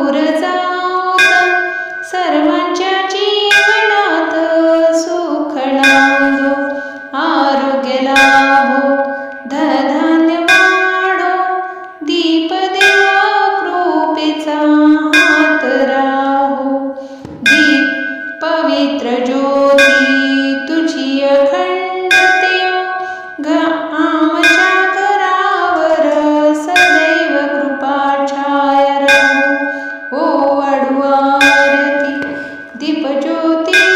दूर जाऊत सर्वांच्या जीवनात सुख लाभो आरोग्य लाभो धनधान्य वाढो दीप देवा कृपेचा हात राहो दीप पवित्र ज्योती तुझी अखंड तेव आमच्या घरावर सदैव कृपा छाया राहो ओ वाढू आरती दीप ज्योती